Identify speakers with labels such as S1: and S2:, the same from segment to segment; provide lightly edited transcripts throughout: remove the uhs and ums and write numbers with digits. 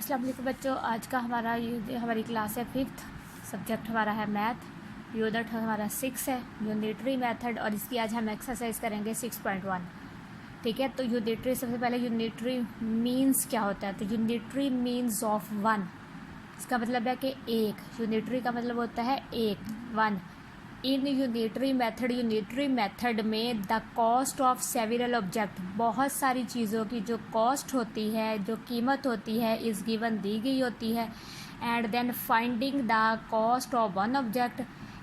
S1: अस्सलाम वालेकुम बच्चों। आज का हमारी क्लास है 5th। सब्जेक्ट हमारा है मैथ। यूनिट हमारा 6 है, यूनिटरी मेथड। और इसकी आज हम एक्सरसाइज करेंगे 6.1। ठीक है, तो यूनिटरी सबसे पहले यूनिटरी मीन्स क्या होता है। तो यूनिटरी मीन्स ऑफ वन, इसका मतलब है कि एक। यूनिटरी का मतलब होता है एक, वन। इन यूनिटरी मेथड में the cost of several object, बहुत सारी चीज़ों की जो कॉस्ट होती है, जो कीमत होती है, इस गिवन दी गई होती है। And then finding the cost of one object,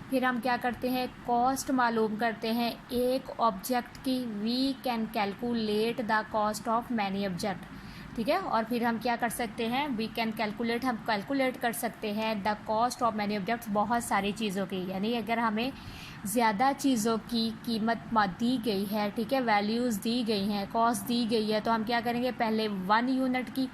S1: फिर हम क्या करते हैं, कॉस्ट मालूम करते हैं एक ऑब्जेक्ट की। We can calculate the cost of many object. ठीक है, और फिर हम क्या कर सकते हैं, वी कैन कैलकुलेट, हम कैलकुलेट कर सकते हैं the cost of many objects, बहुत सारी चीज़ों की। यानी अगर हमें ज़्यादा चीज़ों की कीमत दी गई है, ठीक है, वैल्यूज़ दी गई हैं, कॉस्ट दी गई है, तो हम क्या करेंगे, पहले 1 यूनिट की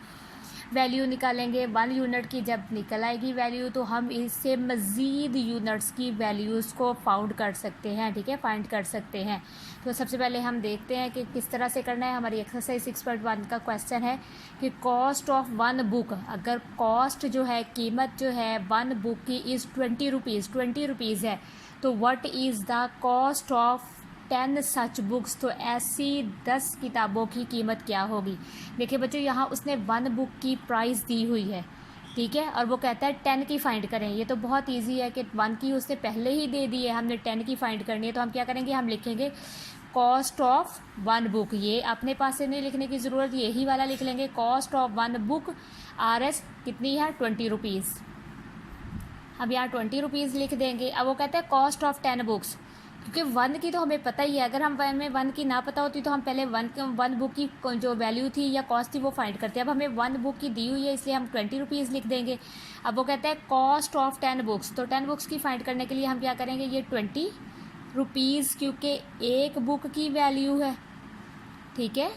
S1: वैल्यू निकालेंगे। 1 यूनिट की जब निकल आएगी वैल्यू, तो हम इससे मज़ीद यूनिट्स की वैल्यूज़ को फाउंड कर सकते हैं। ठीक है, फाइंड कर सकते हैं। तो सबसे पहले हम देखते हैं कि किस तरह से करना है। हमारी एक्सरसाइज 6.1 का क्वेश्चन है कि कॉस्ट ऑफ वन बुक, अगर कॉस्ट जो है, कीमत जो है वन बुक की इज़ 20 रुपीज़ है, तो what is the cost of 10 such books, तो ऐसी 10 किताबों की कीमत क्या होगी। देखिए बच्चों, यहाँ उसने 1 बुक की प्राइस दी हुई है, ठीक है, और वो कहता है 10 की फाइंड करें। ये तो बहुत इजी है कि 1 की उसने पहले ही दे दी है, हमने 10 की फाइंड करनी है। तो हम क्या करेंगे, हम लिखेंगे कॉस्ट ऑफ 1 बुक। ये अपने पास से नहीं लिखने की ज़रूरत, यही वाला लिख लेंगे, कॉस्ट ऑफ 1 बुक RS कितनी है, 20 रुपीज़। अब यहाँ 20 रुपीज़ लिख देंगे। अब वो कहते हैं कॉस्ट ऑफ 10 बुक्स, क्योंकि 1 की तो हमें पता ही है। अगर हम में 1 की ना पता होती तो हम पहले 1 बुक की जो वैल्यू थी या कॉस्ट थी वो फाइंड करते हैं। अब हमें 1 बुक की दी हुई है, इसलिए हम 20 रुपीज़ लिख देंगे। अब वो कहते हैं कॉस्ट ऑफ 10 बुक्स, तो 10 बुक्स की फाइंड करने के लिए हम क्या करेंगे, ये 20 रुपीज़, क्योंकि एक बुक की वैल्यू है, ठीक है,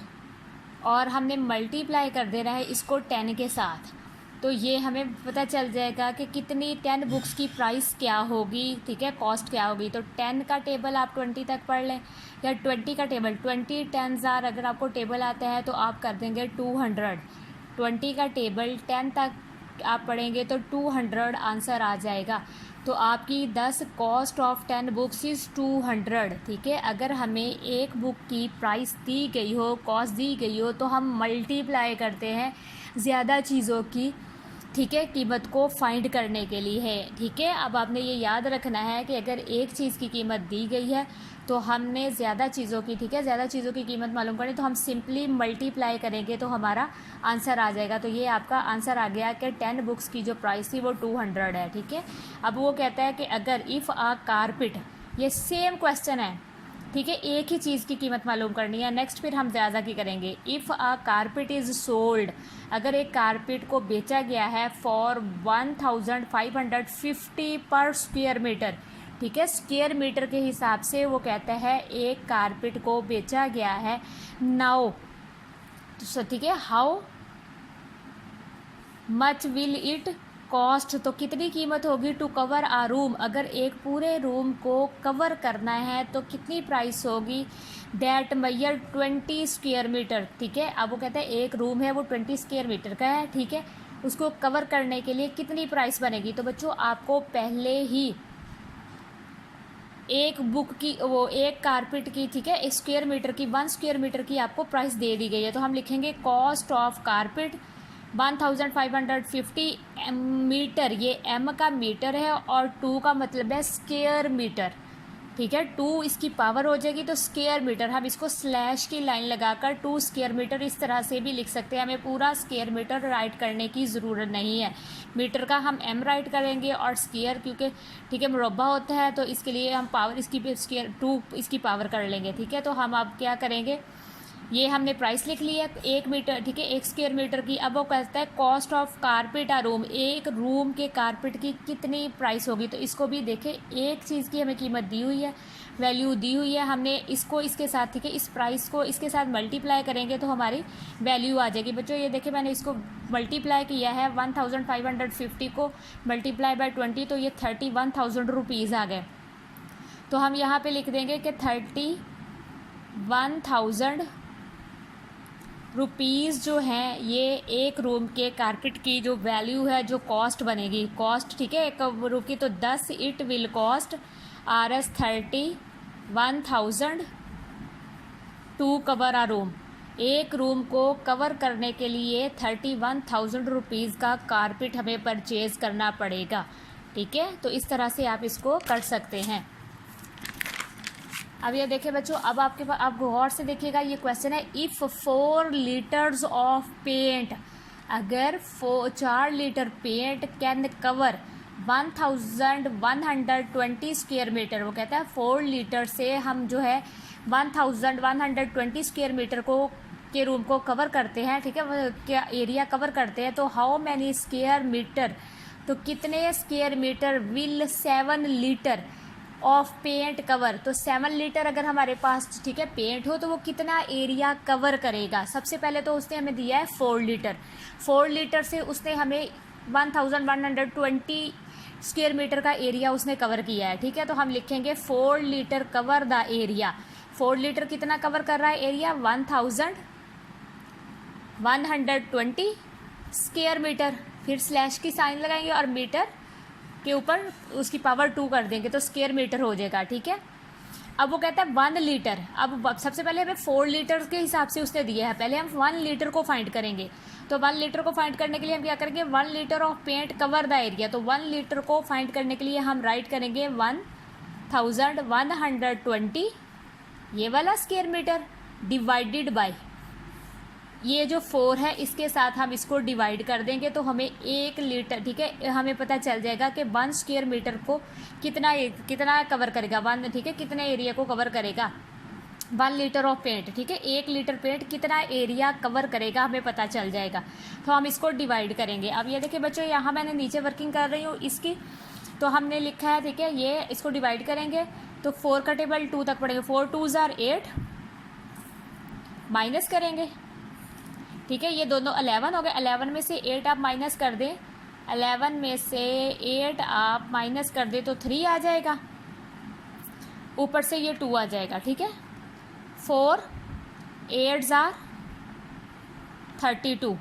S1: और हमने मल्टीप्लाई कर देना है इसको 10 के साथ। तो ये हमें पता चल जाएगा कि कितनी 10 बुक्स की प्राइस क्या होगी, ठीक है, कॉस्ट क्या होगी। तो 10 का टेबल आप 20 तक पढ़ लें, या 20 का टेबल, 20 10s आर, अगर आपको टेबल आता है तो आप कर देंगे 200। 20 का टेबल 10 तक आप पढ़ेंगे तो 200 आंसर आ जाएगा। तो आपकी 10 कॉस्ट ऑफ 10 बुक्स इज़ 200। ठीक है, अगर हमें एक बुक की प्राइस दी गई हो, कॉस्ट दी गई हो, तो हम मल्टीप्लाई करते हैं ज़्यादा चीज़ों की, ठीक है, कीमत को फाइंड करने के लिए है। ठीक है, अब आपने ये याद रखना है कि अगर एक चीज़ की कीमत दी गई है तो हमने ज़्यादा चीज़ों की, ठीक है, ज़्यादा चीज़ों की कीमत मालूम करनी, तो हम सिंपली मल्टीप्लाई करेंगे तो हमारा आंसर आ जाएगा। तो ये आपका आंसर आ गया कि 10 बुक्स की जो प्राइस थी वो 200 है। ठीक है, अब वो कहता है कि अगर इफ़ आ कारपेट, ये सेम क्वेश्चन है, ठीक है, एक ही चीज़ की कीमत मालूम करनी है। नेक्स्ट फिर हम ज़्यादा की करेंगे। If a carpet is sold, अगर एक कारपेट को बेचा गया है फॉर 1550 पर स्क्वेयर मीटर, ठीक है, स्क्वेयर मीटर के हिसाब से वो कहता है एक कारपेट को बेचा गया है। नाउ, तो ठीक है, how much will it cost, तो कितनी कीमत होगी टू कवर आ रूम, अगर एक पूरे रूम को कवर करना है तो कितनी प्राइस होगी। दैट मैयर 20 स्क्वेयर मीटर, ठीक है, अब वो कहते हैं एक रूम है वो 20 स्क्वेयर मीटर का है, ठीक है, उसको कवर करने के लिए कितनी प्राइस बनेगी। तो बच्चों आपको पहले ही एक बुक की, वो एक कारपेट की, ठीक है, स्क्वेयर मीटर की, 1 स्क्वेयर मीटर की आपको प्राइस दे दी गई है। तो हम लिखेंगे कॉस्ट ऑफ कारपेट 1550 मीटर, ये एम का मीटर है और 2 का मतलब है स्क्वेयर मीटर, ठीक है, 2 इसकी पावर हो जाएगी तो स्क्वेयर मीटर, हम इसको स्लैश की लाइन लगाकर 2 स्क्वेयर मीटर इस तरह से भी लिख सकते हैं। हमें पूरा स्क्वेयर मीटर राइट करने की ज़रूरत नहीं है। मीटर का हम एम राइट करेंगे और स्क्वेयर, क्योंकि ठीक है मुरब्बा होता है, तो इसके लिए हम पावर इसकी स्क्वेयर 2 इसकी पावर कर लेंगे। ठीक है, तो हम अब क्या करेंगे, ये हमने प्राइस लिख लिया 1 मीटर, ठीक है, 1 स्क्वेयर मीटर की। अब वो कहता है cost of carpet a room, एक रूम के कारपेट की कितनी प्राइस होगी। तो इसको भी देखें, एक चीज़ की हमें कीमत दी हुई है, वैल्यू दी हुई है, हमने इसको इसके साथ, ठीक है, इस प्राइस को इसके साथ मल्टीप्लाई करेंगे तो हमारी वैल्यू आ जाएगी। बच्चों ये देखिए, मैंने इसको मल्टीप्लाई किया है, 1550 को मल्टीप्लाई बाय 20, तो ये 31,000 रुपीज़ आ गए। तो हम यहाँ पे लिख देंगे कि 31,000 रुपीज़ जो हैं ये एक रूम के कारपेट की जो वैल्यू है, जो कॉस्ट बनेगी, कॉस्ट, ठीक है, एक रूम की, तो 10 it will cost Rs 31,000 to cover a room. एक रूम को कवर करने के लिए 31,000 रुपीज़ का कारपेट हमें परचेज़ करना पड़ेगा, ठीक है। तो इस तरह से आप इसको कर सकते हैं। अब ये देखिए बच्चों, अब आपके पास, आप गौर से देखिएगा, ये क्वेश्चन है, इफ़ 4 लीटर्स ऑफ पेंट, अगर 4 litre paint can cover 1120 square metre. वो कहता है 4 लीटर से हम जो है 1120 स्क्वायर मीटर को के रूम को कवर करते हैं, ठीक है, क्या एरिया कवर करते हैं। तो हाउ मैनी स्क्वायर मीटर, तो कितने square metre will 7 litre of paint cover. तो 7 लीटर अगर हमारे पास, ठीक है, पेंट हो तो वो कितना एरिया कवर करेगा। सबसे पहले तो उसने हमें दिया है 4 लीटर। 4 लीटर से उसने हमें 1120 स्क्वायर मीटर का एरिया उसने कवर किया है, ठीक है। तो हम लिखेंगे 4 litre cover the area. 4 litre कितना कवर कर रहा है एरिया, 1120 स्क्वायर मीटर। फिर स्लैश की साइन लगाएंगे और मीटर के ऊपर उसकी पावर 2 कर देंगे तो स्क्वायर मीटर हो जाएगा, ठीक है। अब वो कहता है 1 लीटर। अब सबसे पहले हमें 4 लीटर के हिसाब से उसने दिया है, पहले हम 1 लीटर को फाइंड करेंगे। तो 1 लीटर को फाइंड करने के लिए हम क्या करेंगे, 1 litre of paint cover the area. तो 1 लीटर को फाइंड करने के लिए हम राइट करेंगे 1120 ये वाला स्क्वायर मीटर डिवाइडेड बाय ये जो 4 है, इसके साथ हम इसको डिवाइड कर देंगे तो हमें 1 लीटर, ठीक है, हमें पता चल जाएगा कि 1 स्क्वायर मीटर को कितना कवर करेगा, 1, ठीक है, कितने एरिया को कवर करेगा 1 लीटर ऑफ पेंट, ठीक है। 1 लीटर पेंट कितना एरिया कवर करेगा हमें पता चल जाएगा। तो हम इसको डिवाइड करेंगे। अब ये देखिए बच्चों, यहाँ मैंने नीचे वर्किंग कर रही हूँ इसकी, तो हमने लिखा है, ठीक है, ये इसको डिवाइड करेंगे तो 4 का टेबल 2 तक पड़ेंगे, 4 2s are 8, माइनस करेंगे, ठीक है, ये दोनों 11 हो गए। 11 में से 8 आप माइनस कर दें, 11 में से 8 आप माइनस कर दें तो 3 आ जाएगा, ऊपर से ये 2 आ जाएगा, ठीक है। 4 8s are 32,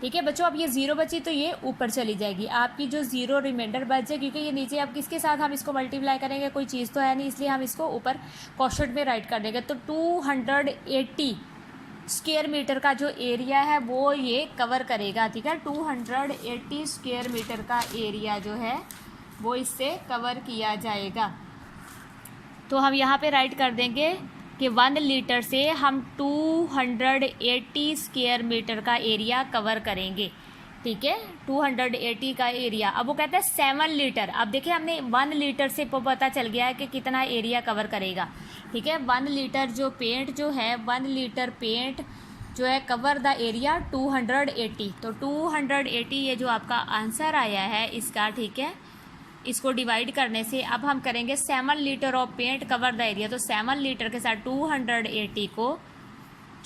S1: ठीक है बच्चों। अब ये 0 बची तो ये ऊपर चली जाएगी, आपकी जो 0 रिमाइंडर बच जाए, क्योंकि ये नीचे अब किसके साथ हम इसको मल्टीप्लाई करेंगे, कोई चीज़ तो है नहीं, इसलिए हम इसको ऊपर क्वोशंट में राइट कर देंगे। तो 280 स्क्वायर मीटर का जो एरिया है वो ये कवर करेगा, ठीक है। 280 स्क्वायर मीटर का एरिया जो है वो इससे कवर किया जाएगा। तो हम यहाँ पे राइट कर देंगे कि 1 लीटर से हम 280 स्क्वायर मीटर का एरिया कवर करेंगे, ठीक है, 280 का एरिया। अब वो कहता है 7 लीटर। अब देखिए हमने 1 लीटर से पता चल गया है कि कितना एरिया कवर करेगा, ठीक है। 1 लीटर जो पेंट जो है, 1 लीटर पेंट जो है कवर द एरिया 280। तो 280 ये जो आपका आंसर आया है इसका, ठीक है, इसको डिवाइड करने से अब हम करेंगे 7 litre of paint cover the area. तो 7 लीटर के साथ 280 को,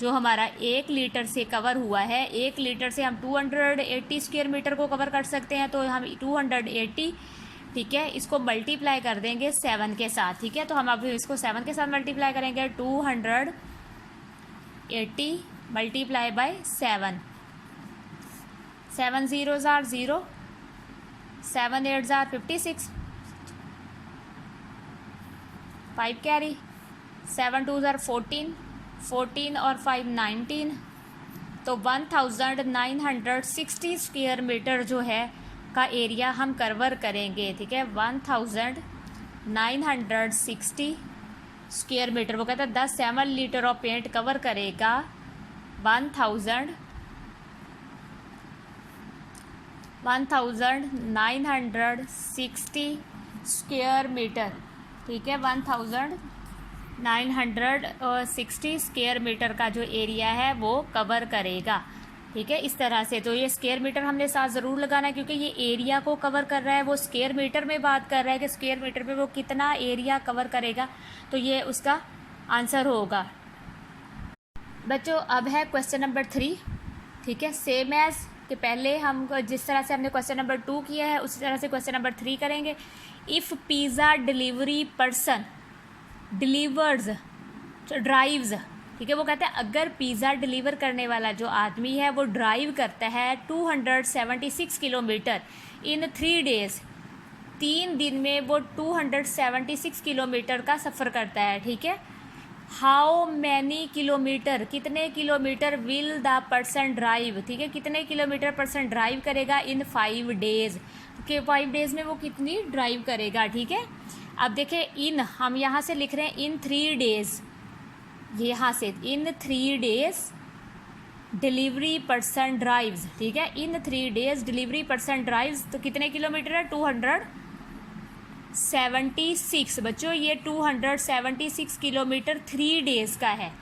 S1: जो हमारा 1 लीटर से कवर हुआ है, 1 लीटर से हम 280 स्क्वायर मीटर को कवर कर सकते हैं। तो हम 280, ठीक है, इसको मल्टीप्लाई कर देंगे 7 के साथ, ठीक है। तो हम अभी इसको 7 के साथ मल्टीप्लाई करेंगे, 280 multiply by 7, 7 zeros are 0, 7 8s are 56, 5 carry, 7 2s are 14, 14 और 5 19। तो 1960 स्क्वायर मीटर जो है का एरिया हम कवर करेंगे, ठीक है, 1960 स्क्वायर मीटर। वो कहता है 10 7 लीटर ऑफ पेंट कवर करेगा 1960 स्क्वायर मीटर, ठीक है, 1960 स्क्वायर मीटर का जो एरिया है वो कवर करेगा, ठीक है, इस तरह से। तो ये स्क्वायर मीटर हमने साथ ज़रूर लगाना है, क्योंकि ये एरिया को कवर कर रहा है, वो स्क्वायर मीटर में बात कर रहा है कि स्क्वायर मीटर में वो कितना एरिया कवर करेगा, तो ये उसका आंसर होगा। बच्चों अब है क्वेश्चन नंबर 3, ठीक है, सेम एज कि पहले हम जिस तरह से हमने क्वेश्चन नंबर 2 किया है उसी तरह से क्वेश्चन नंबर 3 करेंगे। If pizza delivery person delivers तो ड्राइव्स, ठीक है, वो कहता है अगर पिज़्ज़ा डिलीवर करने वाला जो आदमी है वो ड्राइव करता है 276 किलोमीटर इन 3 डेज़, 3 दिन में वो 276 किलोमीटर का सफ़र करता है, ठीक है। हाउ मैनी किलोमीटर, कितने kilometre will the person drive, ठीक है, कितने किलोमीटर पर्सन ड्राइव करेगा इन 5 डेज़, कि 5 डेज़ में वो कितनी ड्राइव करेगा, ठीक है। अब देखें इन, हम यहाँ से लिख रहे हैं इन 3 डेज़, यहाँ से इन 3 डेज़ डिलीवरी पर्सन ड्राइव्स, ठीक है, इन 3 डेज़ डिलीवरी पर्सन ड्राइव्स, तो कितने किलोमीटर है 276 बच्चों, ये 276 किलोमीटर 3 डेज़ का है,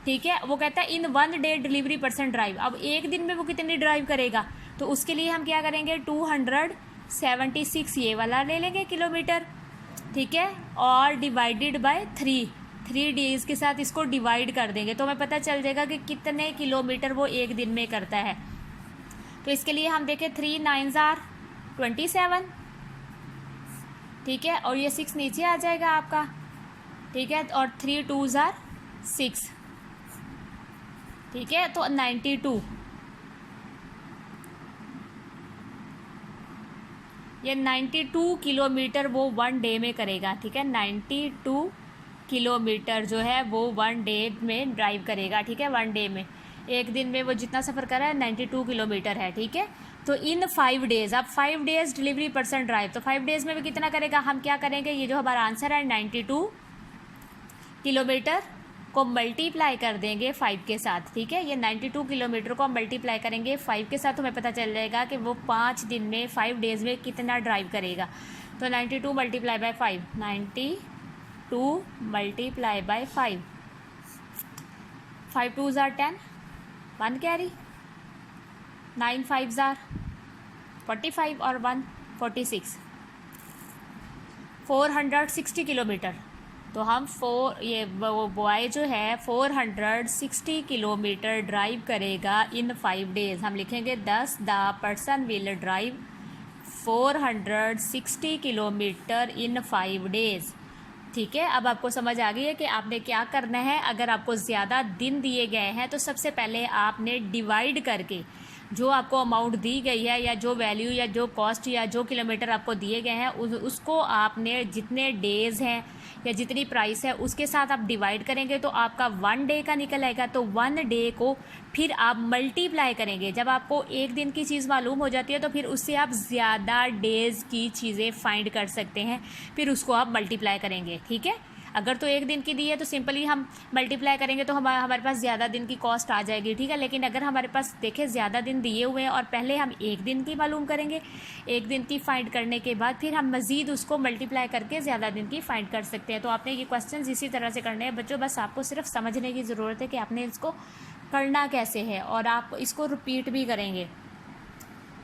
S1: ठीक है। वो कहता है इन 1 डे डिलीवरी पर्सन ड्राइव, अब एक दिन में वो कितनी ड्राइव करेगा, तो उसके लिए हम क्या करेंगे 276 ये वाला ले लेंगे किलोमीटर, ठीक है, और डिवाइडेड बाय 3 डेज़ के साथ इसको डिवाइड कर देंगे तो हमें पता चल जाएगा कि कितने किलोमीटर वो एक दिन में करता है। तो इसके लिए हम देखें 3 9s are 27, ठीक है, और ये 6 नीचे आ जाएगा आपका, ठीक है, और 3 2s are 6, ठीक है, तो 92, ये 92 किलोमीटर वो 1 डे में करेगा, ठीक है, 92 किलोमीटर जो है वो 1 डे में ड्राइव करेगा, ठीक है, 1 डे में, एक दिन में वो जितना सफ़र कर रहा है 92 किलोमीटर है, ठीक है। तो इन 5 डेज़, अब 5 डेज़ डिलीवरी पर्सन ड्राइव, तो 5 डेज़ में भी कितना करेगा, हम क्या करेंगे, ये जो हमारा आंसर है 92 किलोमीटर को मल्टीप्लाई कर देंगे 5 के साथ, ठीक है, ये 92 किलोमीटर को हम मल्टीप्लाई करेंगे 5 के साथ, हमें पता चल जाएगा कि वो 5 दिन में 5 डेज़ में कितना ड्राइव करेगा। तो 92 multiply by 5, 92 multiply by 5, 5 2s are 10, 1 carry, 9 5s are 45 और 1 46, 460 किलोमीटर। तो हम ये वो बॉय जो है 460 किलोमीटर ड्राइव करेगा इन 5 डेज़, हम लिखेंगे 10 the person will drive 460 kilometre in 5 days, ठीक है। अब आपको समझ आ गई है कि आपने क्या करना है। अगर आपको ज़्यादा दिन दिए गए हैं तो सबसे पहले आपने डिवाइड करके जो आपको अमाउंट दी गई है या जो वैल्यू या जो कॉस्ट या जो किलोमीटर आपको दिए गए हैं उसको आपने जितने डेज़ हैं या जितनी प्राइस है उसके साथ आप डिवाइड करेंगे तो आपका 1 डे का निकल आएगा। तो 1 डे को फिर आप मल्टीप्लाई करेंगे। जब आपको एक दिन की चीज़ मालूम हो जाती है तो फिर उससे आप ज़्यादा डेज़ की चीज़ें फाइंड कर सकते हैं, फिर उसको आप मल्टीप्लाई करेंगे, ठीक है। अगर तो एक दिन की दी है तो सिंपली हम मल्टीप्लाई करेंगे तो हमारे पास ज़्यादा दिन की कॉस्ट आ जाएगी, ठीक है। लेकिन अगर हमारे पास देखें ज़्यादा दिन दिए हुए हैं और पहले हम एक दिन की मालूम करेंगे, एक दिन की फाइंड करने के बाद फिर हम मज़ीद उसको मल्टीप्लाई करके ज़्यादा दिन की फाइंड कर सकते हैं। तो आपने ये क्वेश्चन इसी तरह से करने हैं बच्चों, बस आपको सिर्फ समझने की ज़रूरत है कि आपने इसको करना कैसे है और आप इसको रिपीट भी करेंगे।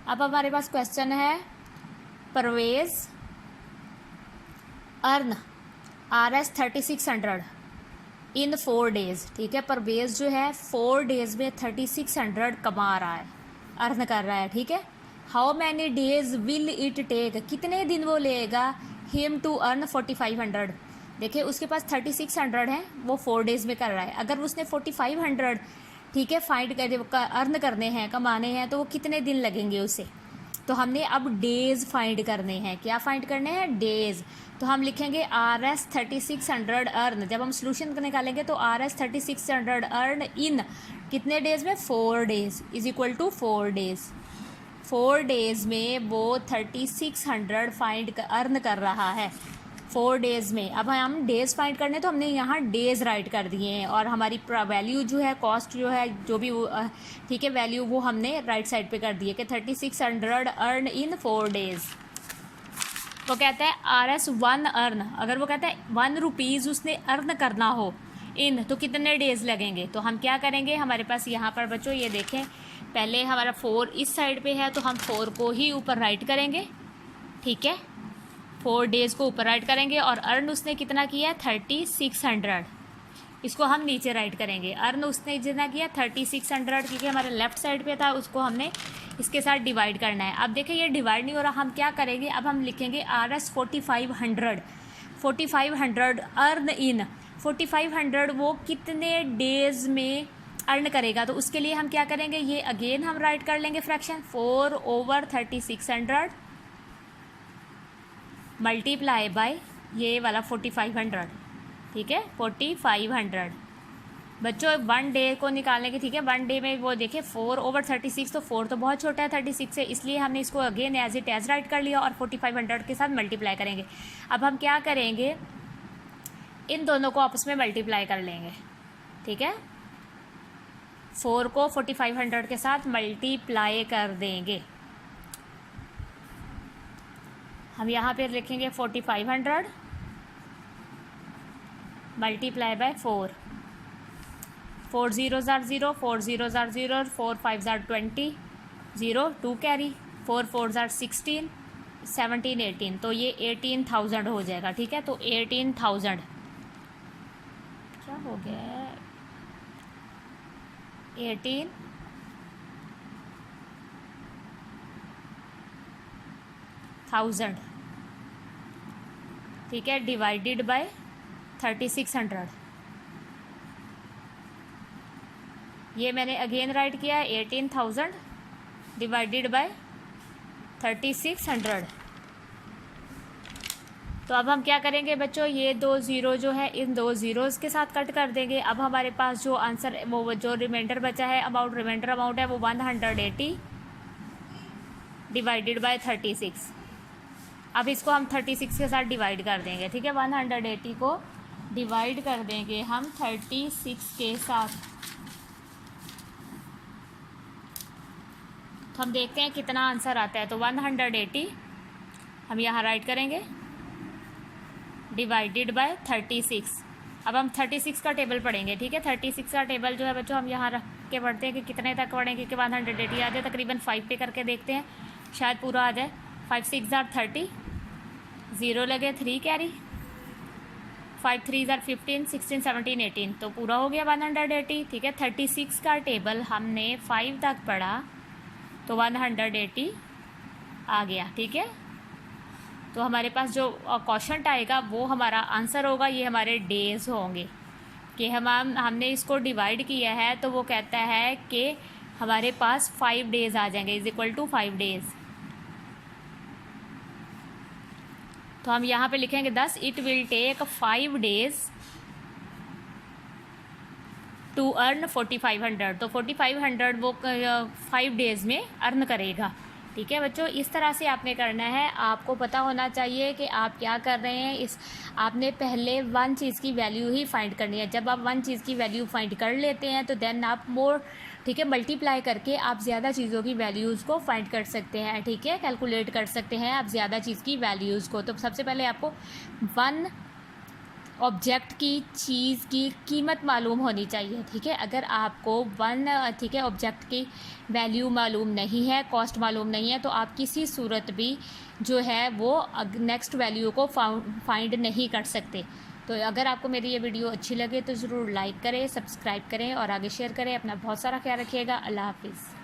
S1: अब हमारे पास क्वेश्चन है परवेज़ अर्न RS 3600 इन 4 डेज़, ठीक है। परवेज़ जो है 4 डेज़ में 3600 कमा रहा है, अर्न कर रहा है, ठीक है। How many days will it take, कितने दिन वो लेगा हिम टू अर्न 4500। देखिए उसके पास 3600 है, वो 4 डेज़ में कर रहा है। अगर उसने 4500, ठीक है, फाइंड कर अर्न करने हैं, कमाने हैं, तो वो कितने दिन लगेंगे उसे। तो हमने अब डेज़ फाइंड करने हैं। क्या फाइंड करने हैं? डेज़। तो हम लिखेंगे RS 3600 अर्न। जब हम सोल्यूशन निकालेंगे तो RS 3600 अर्न इन कितने डेज़ में? 4 days is equal to 4 days. 4 days में वो 3600 फाइंड अर्न कर रहा है 4 डेज़ में। अब हम डेज़ फाइंड करने तो हमने यहाँ डेज़ राइट कर दिए हैं और हमारी वैल्यू जो है, कॉस्ट जो है, जो भी ठीक है वैल्यू, वो हमने राइट साइड पे कर दी है कि 3600 अर्न इन 4 डेज़। वो कहता है RS 1 अर्न, अगर वो कहता है 1 रुपीज़ उसने अर्न करना हो इन, तो कितने डेज़ लगेंगे। तो हम क्या करेंगे, हमारे पास यहाँ पर बच्चों ये देखें, पहले हमारा 4 इस साइड पे है तो हम 4 को ही ऊपर राइट करेंगे, ठीक है। 4 डेज़ को ऊपर राइट करेंगे और अर्न उसने कितना किया? 3600। इसको हम नीचे राइट करेंगे। अर्न उसने जितना किया 3600, क्योंकि हमारे लेफ्ट साइड पे था, उसको हमने इसके साथ डिवाइड करना है। अब देखिए ये डिवाइड नहीं हो रहा, हम क्या करेंगे, अब हम लिखेंगे RS 4500 अर्न इन 4500 वो कितने डेज़ में अर्न करेगा। तो उसके लिए हम क्या करेंगे, ये अगेन हम राइट कर लेंगे फ्रैक्शन 4/3600 मल्टीप्लाई बाय ये वाला 4500, ठीक है 4500 बच्चों 1 डे को निकालने की, ठीक है 1 डे में वो देखिए 4/36, तो 4 तो बहुत छोटा है 36 से, इसलिए हमने इसको again as it as write कर लिया और 4500 के साथ मल्टीप्लाई करेंगे। अब हम क्या करेंगे, इन दोनों को आपस में मल्टीप्लाई कर लेंगे, ठीक है 4 को 4500 के साथ मल्टीप्लाई कर देंगे। हम यहाँ पे लिखेंगे 4500 मल्टीप्लाई बाय 4, 4 0 0, 4 0 0, 4 5 20, 0 2 कैरी, 4 4 16, 17 18, तो ये 18,000 हो जाएगा, ठीक है। तो 18,000 क्या हो गया, 18,000, ठीक है डिवाइडेड बाय 3600, ये मैंने अगेन राइट किया 18,000 डिवाइडेड बाय 3600। तो अब हम क्या करेंगे बच्चों, ये 2 ज़ीरो जो है इन 2 ज़ीरोज़ के साथ कट कर देंगे। अब हमारे पास जो आंसर वो जो रिमाइंडर बचा है रिमाइंडर अमाउंट है वो 180 डिवाइडेड बाय 36। अब इसको हम 36 के साथ डिवाइड कर देंगे, ठीक है 180 को डिवाइड कर देंगे हम 36 के साथ। तो हम देखते हैं कितना आंसर आता है। तो 180 हम यहाँ राइट करेंगे डिवाइडेड बाय 36। अब हम 36 का टेबल पढ़ेंगे, ठीक है 36 का टेबल जो है बच्चों हम यहाँ रख के पढ़ते हैं कि कितने तक पढ़ेंगे कि 180 आ जाए, तकरीबन 5 पे करके देखते हैं शायद पूरा आ जाए। 5 6 30, 0 लगे 3 कैरी, 5 3 15, 16 17 18, तो पूरा हो गया 180, ठीक है 36 का टेबल हमने 5 तक पढ़ा तो 180 आ गया, ठीक है। तो हमारे पास जो क्वेश्चन आएगा वो हमारा आंसर होगा, ये हमारे डेज़ होंगे कि हमने इसको डिवाइड किया है, तो वो कहता है कि हमारे पास 5 डेज़ आ जाएंगे इज इक्वल टू 5 डेज़। तो हम यहाँ पे लिखेंगे 10 it will take 5 days to earn 4500, तो 4500 वो 5 डेज़ में अर्न करेगा, ठीक है बच्चों। इस तरह से आपने करना है, आपको पता होना चाहिए कि आप क्या कर रहे हैं। आपने पहले 1 चीज़ की वैल्यू ही फाइंड करनी है। जब आप 1 चीज़ की वैल्यू फाइंड कर लेते हैं तो देन आप मोर, ठीक है मल्टीप्लाई करके आप ज़्यादा चीज़ों की वैल्यूज़ को फाइंड कर सकते हैं, ठीक है कैलकुलेट कर सकते हैं आप ज़्यादा चीज़ की वैल्यूज़ को। तो सबसे पहले आपको 1 ऑब्जेक्ट की चीज़ की कीमत मालूम होनी चाहिए, ठीक है। अगर आपको 1 ठीक है ऑब्जेक्ट की वैल्यू मालूम नहीं है, कॉस्ट मालूम नहीं है, तो आप किसी सूरत भी जो है वो नेक्स्ट वैल्यू को फाइंड नहीं कर सकते। तो अगर आपको मेरी ये वीडियो अच्छी लगे तो ज़रूर लाइक करें, सब्सक्राइब करें और आगे शेयर करें। अपना बहुत सारा ख्याल रखिएगा। अल्लाह हाफिज़।